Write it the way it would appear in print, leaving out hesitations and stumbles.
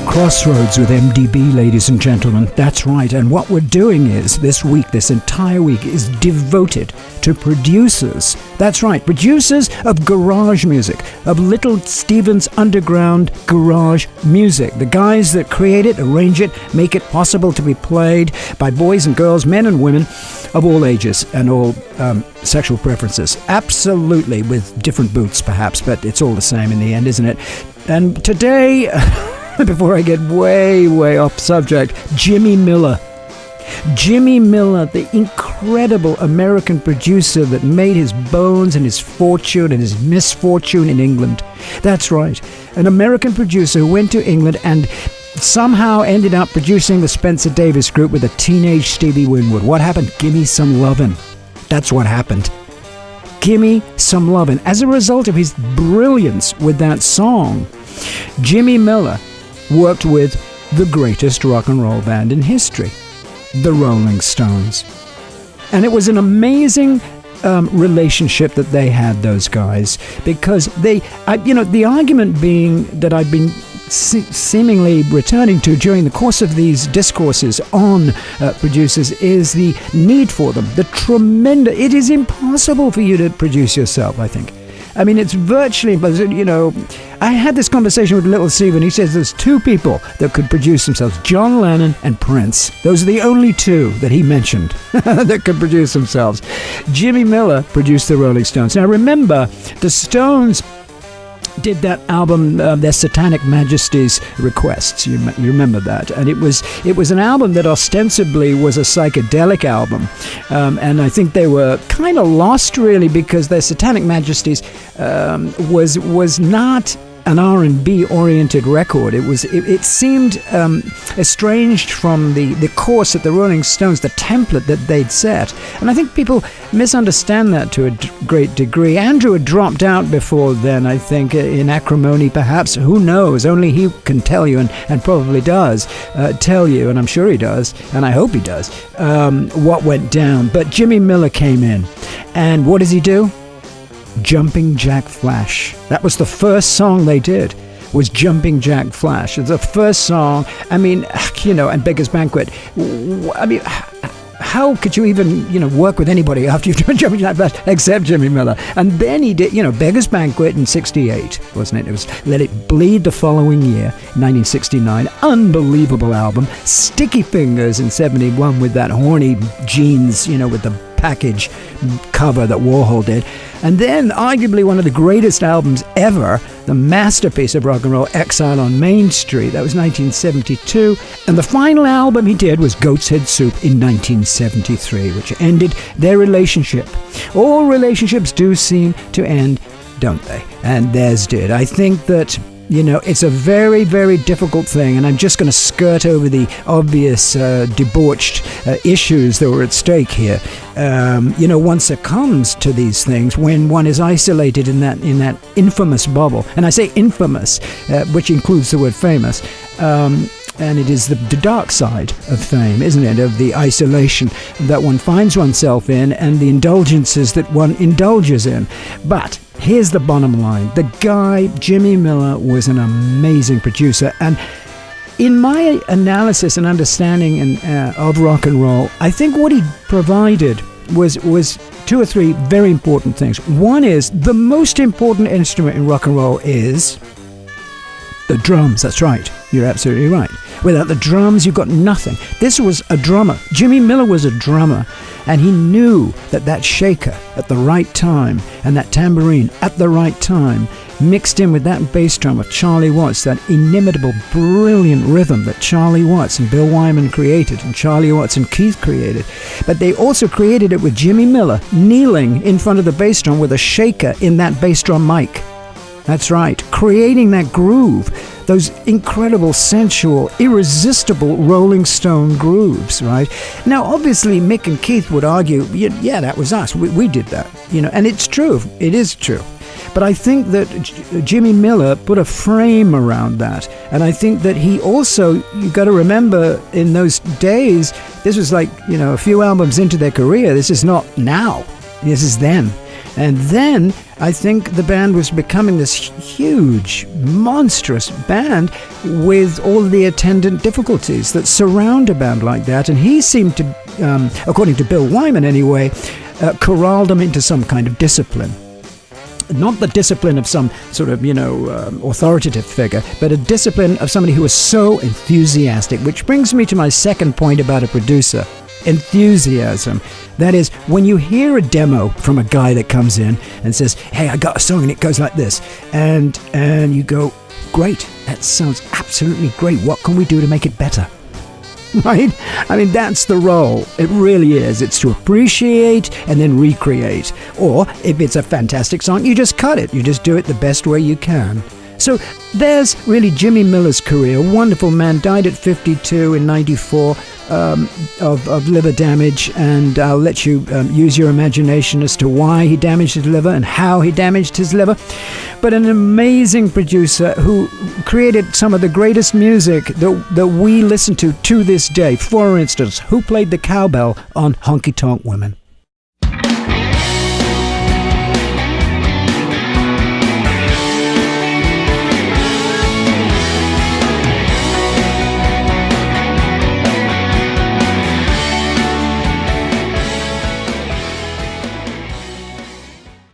crossroads with MDB, ladies and gentlemen. That's right. And what we're doing is, this week, this entire week, is devoted to producers. That's right, producers of garage music, of Little Steven's underground garage music. The guys that create it, arrange it, make it possible to be played by boys and girls, men and women of all ages and all sexual preferences. Absolutely, with different boots perhaps, but it's all the same in the end, isn't it? And today, before I get way off subject, Jimmy Miller. Jimmy Miller, the incredible American producer that made his bones and his fortune and his misfortune in England. That's right, an American producer who went to England and somehow ended up producing the Spencer Davis Group with a teenage Stevie Winwood. What happened? Gimme Some Lovin'. That's what happened. Gimme Some Lovin'. As a result of his brilliance with that song, Jimmy Miller worked with the greatest rock and roll band in history, the Rolling Stones. And it was an amazing relationship that they had, those guys, because the argument being that I've been seemingly returning to during the course of these discourses on producers is the need for them, it is impossible for you to produce yourself, I think. I mean, it's virtually, I had this conversation with Little Steven. He says there's two people that could produce themselves, John Lennon and Prince. Those are the only two that he mentioned that could produce themselves. Jimmy Miller produced the Rolling Stones. Now, remember, the Stones did that album, their Satanic Majesties Requests. You remember that? And it was an album that ostensibly was a psychedelic album, and I think they were kind of lost really because their Satanic Majesties was not an R&B oriented record. It seemed estranged from the course that the Rolling Stones, the template that they'd set. And I think people misunderstand that to a great degree. Andrew had dropped out before then, I think, in acrimony perhaps. Who knows? Only he can tell you, and probably does tell you, and I'm sure he does, and I hope he does, what went down. But Jimmy Miller came in, and what does he do? Jumping Jack Flash. That was the first song they did, was Jumping Jack Flash. It's the first song, and Beggar's Banquet. I mean, how could you even, work with anybody after you've done Jumping Jack Flash except Jimmy Miller? And then he did, Beggar's Banquet in 68, wasn't it? It was Let It Bleed the following year, 1969. Unbelievable album. Sticky Fingers in 71 with that horny jeans, with the package cover that Warhol did. And then arguably one of the greatest albums ever, the masterpiece of rock and roll, Exile on Main Street. That was 1972. And the final album he did was Goat's Head Soup in 1973, which ended their relationship. All relationships do seem to end, don't they? And theirs did. I think that it's a very, very difficult thing, and I'm just going to skirt over the obvious debauched issues that were at stake here. One succumbs to these things when one is isolated in that infamous bubble. And I say infamous, which includes the word famous. And it is the dark side of fame, isn't it? Of the isolation that one finds oneself in and the indulgences that one indulges in. But here's the bottom line. The guy, Jimmy Miller, was an amazing producer. And in my analysis and understanding of rock and roll, I think what he provided was two or three very important things. One is the most important instrument in rock and roll is the drums. That's right. You're absolutely right. Without the drums, you've got nothing. This was a drummer. Jimmy Miller was a drummer, and he knew that shaker at the right time and that tambourine at the right time mixed in with that bass drum of Charlie Watts, that inimitable, brilliant rhythm that Charlie Watts and Bill Wyman created, and Charlie Watts and Keith created. But they also created it with Jimmy Miller kneeling in front of the bass drum with a shaker in that bass drum mic. That's right, creating that groove, those incredible, sensual, irresistible Rolling Stone grooves, right? Now, obviously, Mick and Keith would argue, yeah, that was us. We did that, and it's true. It is true. But I think that Jimmy Miller put a frame around that. And I think that he also, you got to remember, in those days, this was like, a few albums into their career. This is not now. This is then. And then I think the band was becoming this huge, monstrous band with all the attendant difficulties that surround a band like that. And he seemed to, according to Bill Wyman anyway, corralled them into some kind of discipline. Not the discipline of some sort of, authoritative figure, but a discipline of somebody who was so enthusiastic, which brings me to my second point about a producer. Enthusiasm. That is, when you hear a demo from a guy that comes in and says, hey, I got a song and it goes like this, and you go, great, that sounds absolutely great. What can we do to make it better? Right? I mean, that's the role. It really is. It's to appreciate and then recreate. Or if it's a fantastic song, you just cut it. You just do it the best way you can. So there's really Jimmy Miller's career. Wonderful man, died at 52 in 94 of liver damage, and I'll let you use your imagination as to why he damaged his liver and how he damaged his liver. But an amazing producer who created some of the greatest music that we listen to this day. For instance, who played the cowbell on Honky Tonk Women?